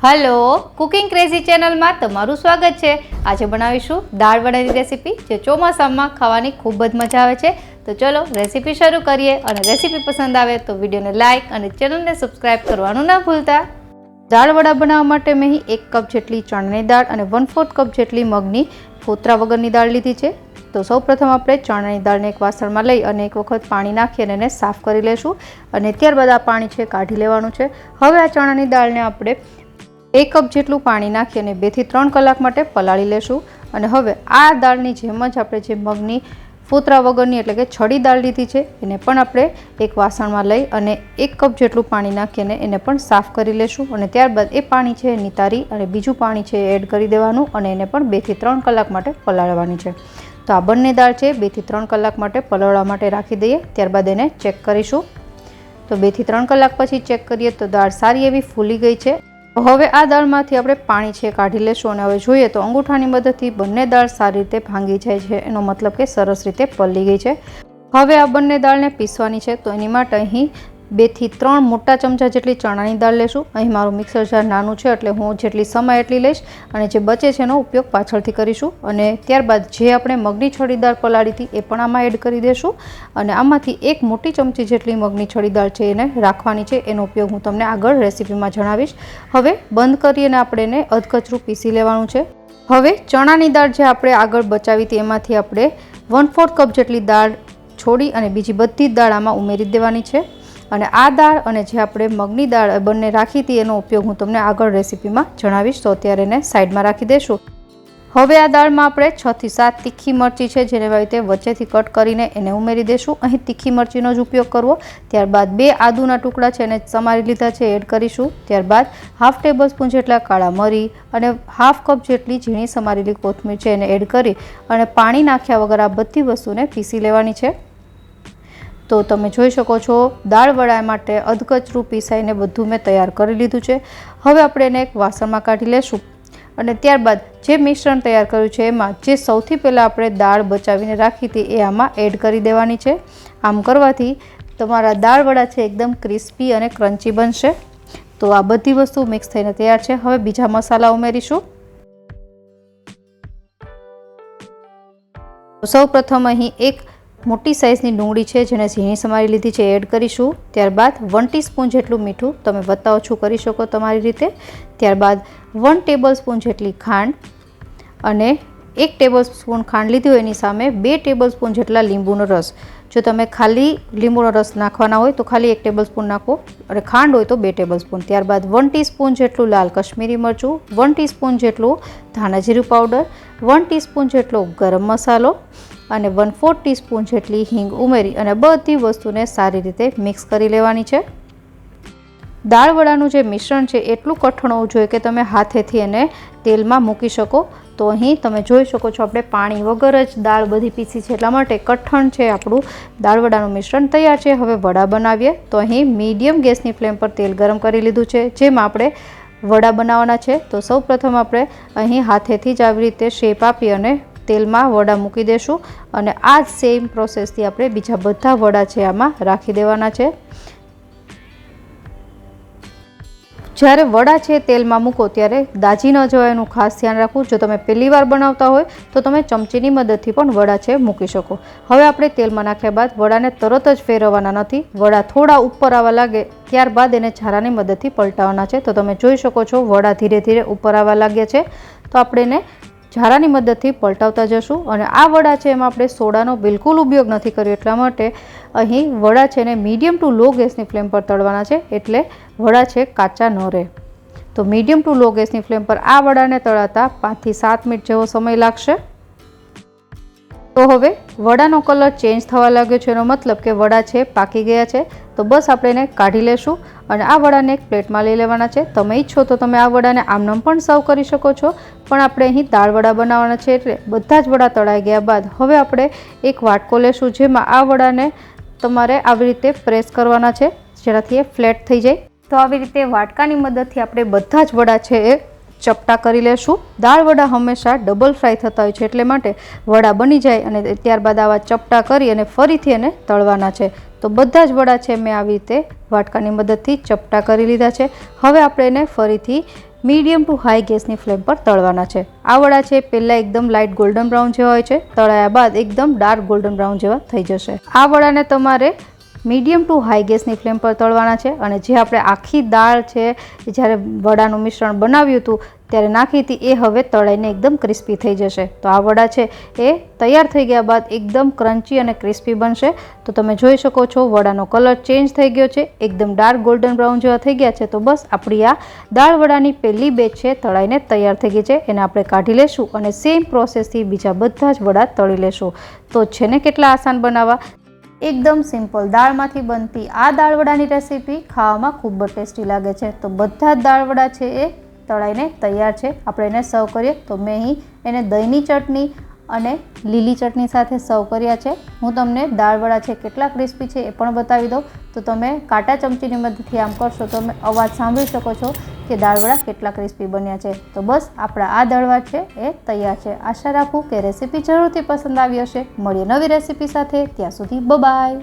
Hello cooking crazy channel में तमारू स्वागत है। आज बनावीशुं दाळवडानी रेसिपी जो ચોમાસામાં खावानी खूब ज मजा आवे छे। तो चलो रेसिपी शुरू करिए और रेसिपी पसंद आवे तो वीडियो ने लाइक और चेनल ने सब्सक्राइब करवानुं ना भूलता। दाळवड़ा बनाववा माटे मैं 1 कप जेटली चणानी दाळ और 1/4 कप जेटली मगनी फोतरा वगरनी दाळ लीधी छे। तो सौ प्रथम आपणे चणानी दाळने एक वासण में लई अने एक वखत पाणी नाखी अने एने साफ करी लेशुं अने त्यारबाद आ पाणी छे काढी लेवानुं छे। हवे आ चणानी दाळने आपणे 1 कप जेटलुं पाणी नाखी अने 2 થી 3 कलाक माटे पलाળી लेशुं। अने हवे आ दाळनी जेम ज आपणे जे मगनी फोतरा वगरनी एटले के छड़ी दाळ लीधी छे एने पण आपणे एक वासणमां लई अने 1 कप जेटलुं पाणी नाखी अने एने पण साफ करी लेशुं अने त्यारबाद ए पाणी छे नितारी अने बीजुं पाणी छे एड करी देवानुं अने एने पण 2 થી 3 कलाक माटे पलाळवानी छे। तो आ बंने दाळ छे 2 થી 3 कलाक माटे पलाळवा माटे राखी दઈએ। त्यारबाद एने चेक करीशुं। तो 2 થી 3 कलाक पछी चेक करीए तो दाळ सारी एवी फूली गई छे। हवे आ दाळमांथी आपणे पाणी छे काढी लेशुं अने हवे जोईए तो अंगूठानी मददथी बंने दाळ सारी रीते भांगी जाय छे, एनो मतलब के सरस रीते पलળી गई छे। हवे आ बंने दाळने पीसवानी छे। तो एनी माटे अहीं 2 થી 3 मोटा चमचा जेटली चणानी दाळ लेशुं। अहीं मारुं मिक्सर जार नानुं छे एटले हुं जेटली समाय एटली लईश अने जे बचे छे एनो उपयोग पाछळथी करीशुं। अने त्यारबाद जे आपणे मगनी छड़ी दाळ पलाળી हती ए पण आमां एड करी देशुं अने आमांथी 1 मोटी चमची जेटली मगनी छड़ी दाळ छे एने राखवानी छे। एनो उपयोग हुं तमने आगळ रेसिपीमां जणावीश। हवे बंध करी अने आपणे एने अधकचરું पीसी लेवानुं छे। हवे चणानी दाळ जे आपणे आगळ बचावी हती एमांथी आपणे 1/4 कप जेटली दाळ छोड़ी अने बीजी बधी दाळ आमां उमेरी देवानी छे। अने आ दाळ अने जे आपणे मगनी दाळ बंने राखी हती एनो उपयोग हुं तमने आगळ रेसिपीमां जणावीश। तो अत्यारे एने साइडमां राखी देशुं। हवे आ दाळमां आपणे 6 થી 7 तीखी मरची छे जेने આવી રીતે વચ્ચેથી કટ કરીને એને ઉમેરી દેશું। અહીં તીખી મરચીનો જ ઉપયોગ કરવો। ત્યારબાદ 2 આદુના ટુકડા છે એને સમારી લીધા છે એડ કરીશું। ત્યારબાદ 1/2 ટેબલસ્પૂન જેટલા કાળા મરી અને 1/2 કપ જેટલી ઝીણી સમારેલી કોથમીર છે એને એડ કરી અને પાણી નાખ્યા વગર આ બધી વસ્તુને પીસી લેવાની છે। तो तमे जोई शको छो दाळवड़ा माटे अधकचરું पीसाईने बधुं मैं तैयार करी लीधुं छे। हवे आपणे एने एक वासणमां काढी लेशुं अने त्यारबाद जे मिश्रण तैयार कर्युं छे एमां जे सौथी पहेला आपणे दाळ बचावीने राखी हती ए आमां एड करी देवानी छे। आम करवाथी तमारा दाळवड़ा छे एकदम क्रिस्पी अने क्रंची बनशे। तो आ बधी वस्तु मिक्स थईने तैयार छे। हवे बीजा मसाला उमेरीशुं। सौ प्रथम अहीं एक मोटी साइजनी डूंगળી છે જેને ઝીણી સમારી લીધી છે એડ કરીશું। ત્યારબાદ 1 ટીસ્પૂન જેટલું મીઠું, તમે વધતા ઓછું કરી શકો તમારી રીતે। ત્યારબાદ 1 ટેબલસ્પૂન જેટલી ખાંડ અને 1 ટેબલસ્પૂન ખાંડ લીધી હોય એની સામે 2 ટેબલસ્પૂન જેટલા લીંબુનો રસ। જો તમે ખાલી લીંબુનો રસ નાખવાના હોય તો ખાલી 1 ટેબલસ્પૂન નાખો અને ખાંડ હોય તો 2 ટેબલસ્પૂન। ત્યારબાદ 1 ટીસ્પૂન જેટલું લાલ કશ્મીરી મરચું, 1 ટીસ્પૂન જેટલું ધાણા જીરું પાવડર, 1 ટીસ્પૂન જેટલો ગરમ મસાલો અને 1/4 ટીસ્પૂન જેટલી હિંગ ઉમેરી અને બધી વસ્તુને સારી રીતે મિક્સ કરી લેવાની છે। દાળવડાનું જે મિશ્રણ છે એટલું કઠણ હોવું જોઈએ કે તમે હાથેથી એને તેલમાં મૂકી શકો। તો અહીં તમે જોઈ શકો છો આપણે પાણી વગર જ દાળ બધી પીસી છે એટલા માટે કઠણ છે આપણું દાળવડાનું મિશ્રણ તૈયાર છે। હવે વડા બનાવીએ। તો અહીં મીડિયમ ગેસની ફ્લેમ પર તેલ ગરમ કરી લીધું છે જેમાં આપણે વડા બનાવવાના છે। તો સૌ પ્રથમ આપણે અહીં હાથેથી જ આવી રીતે શેપ આપી અને તેલમાં વડા મૂકી દેશું અને આ જ સેમ પ્રોસેસથી આપણે બીજા બધા વડા છે આમાં રાખી દેવાના છે। જ્યારે વડા છે તેલમાં મૂકો ત્યારે દાજી ન જવાય એનું ખાસ ધ્યાન રાખવું। જો તમે પહેલી વાર બનાવતા હોય તો તમે ચમચીની મદદથી પણ વડા છે મૂકી શકો। હવે આપણે તેલમાં નાખ્યા બાદ વડાને તરત જ ફેરવવાના નથી। વડા થોડા ઉપર આવવા લાગે ત્યારબાદ એને ઝારાની મદદથી પલટાવવાના છે। તો તમે જોઈ શકો છો વડા ધીરે ધીરે ઉપર આવવા લાગ્યા છે। તો આપણે એને ઝારાની મદદથી પલટાવતા જશું અને આ વડા છે એમાં આપણે સોડાનો બિલકુલ ઉપયોગ નથી કર્યો એટલા માટે અહીં વડા છે ને મીડિયમ ટુ લો ગેસની ફ્લેમ પર તળવાના છે એટલે વડા છે કાચા ન રહે। તો મીડિયમ ટુ લો ગેસની ફ્લેમ પર આ વડાને તળાતા 5 થી 7 મિનિટ જેવો સમય લાગશે। તો હવે વડાનો કલર ચેન્જ થવા લાગ્યો છે એનો મતલબ કે વડા છે પાકી ગયા છે। તો બસ આપણે એને કાઢી લેશું અને આ વડાને એક પ્લેટમાં લઈ લેવાના છે। તમે ઈચ્છો તો તમે આ વડાને આમનામ પણ સર્વ કરી શકો છો પણ આપણે અહીં દાળવડા બનાવવાના છે એટલે બધા જ વડા તળાઈ ગયા બાદ હવે આપણે એક વાટકો લેશું જેમાં આ વડાને તમારે આવી રીતે પ્રેસ કરવાના છે જેનાથી એ ફ્લેટ થઈ જાય। તો આવી રીતે વાટકાની મદદથી આપણે બધા જ વડા છે એ ચપટા કરી લેશું। દાળવડા હંમેશા ડબલ ફ્રાય થતા હોય છે એટલે માટે વડા બની જાય અને ત્યારબાદ આવા ચપટા કરી અને ફરીથી એને તળવાના છે। તો બધા જ વડા છે મેં આવી રીતે વાટકાની મદદથી ચપટા કરી લીધા છે। હવે આપણે એને ફરીથી મીડિયમ ટુ હાઈ ગેસની ફ્લેમ પર તળવાના છે. આ વડા છે પહેલાં એકદમ લાઇટ ગોલ્ડન બ્રાઉન જેવા હોય છે, તળાયા બાદ એકદમ ડાર્ક ગોલ્ડન બ્રાઉન જેવા થઈ જશે. આ વડાને તમારે મીડિયમ ટુ હાઈ ગેસની ફ્લેમ પર તળવાના છે. અને જે આપણે આખી દાળ છે જ્યારે વડાનું મિશ્રણ બનાવ્યું હતું ત્યારે નાખી હતી એ હવે તળાઈને એકદમ ક્રિસ્પી થઈ જશે. તો આ વડા છે એ તૈયાર થઈ ગયા બાદ એકદમ ક્રન્ચી અને ક્રિસ્પી બનશે. તો તમે જોઈ શકો છો વડાનો કલર ચેન્જ થઈ ગયો છે, એકદમ ડાર્ક ગોલ્ડન બ્રાઉન જેવા થઈ ગયા છે. તો બસ આપણી આ દાળ વડાની પહેલી બેચ છે તળાઈને તૈયાર થઈ ગઈ છે. એને આપણે કાઢી લેશું અને સેમ પ્રોસેસથી બીજા બધા જ વડા તળી લેશું. તો છે ને કેટલા આસાન બનાવવા. એકદમ સિમ્પલ દાળમાંથી બનતી આ દાળ વડાની રેસીપી ખાવામાં ખૂબ જ ટેસ્ટી લાગે છે. તો બધા જ દાળ વડા છે એ તળાઈને તૈયાર છે. આપણે એને સર્વ કરીએ તો મેં અહીં એને દહીંની ચટણી અને લીલી ચટણી સાથે સર્વ કર્યા છે. હું તમને દાળ વડા છે કેટલા ક્રિસ્પી છે એ પણ બતાવી દઉં. તો તમે કાંટા ચમચીની મદદથી આમ કરશો તો તમે અવાજ સાંભળી શકો છો કે દાળ વડા કેટલા ક્રિસ્પી બન્યા છે. તો બસ આપણા આ દાળ વડા છે એ તૈયાર છે. આશા રાખું કે રેસીપી જરૂરથી પસંદ આવી હશે. મળીએ નવી રેસીપી સાથે, ત્યાં સુધી બાય.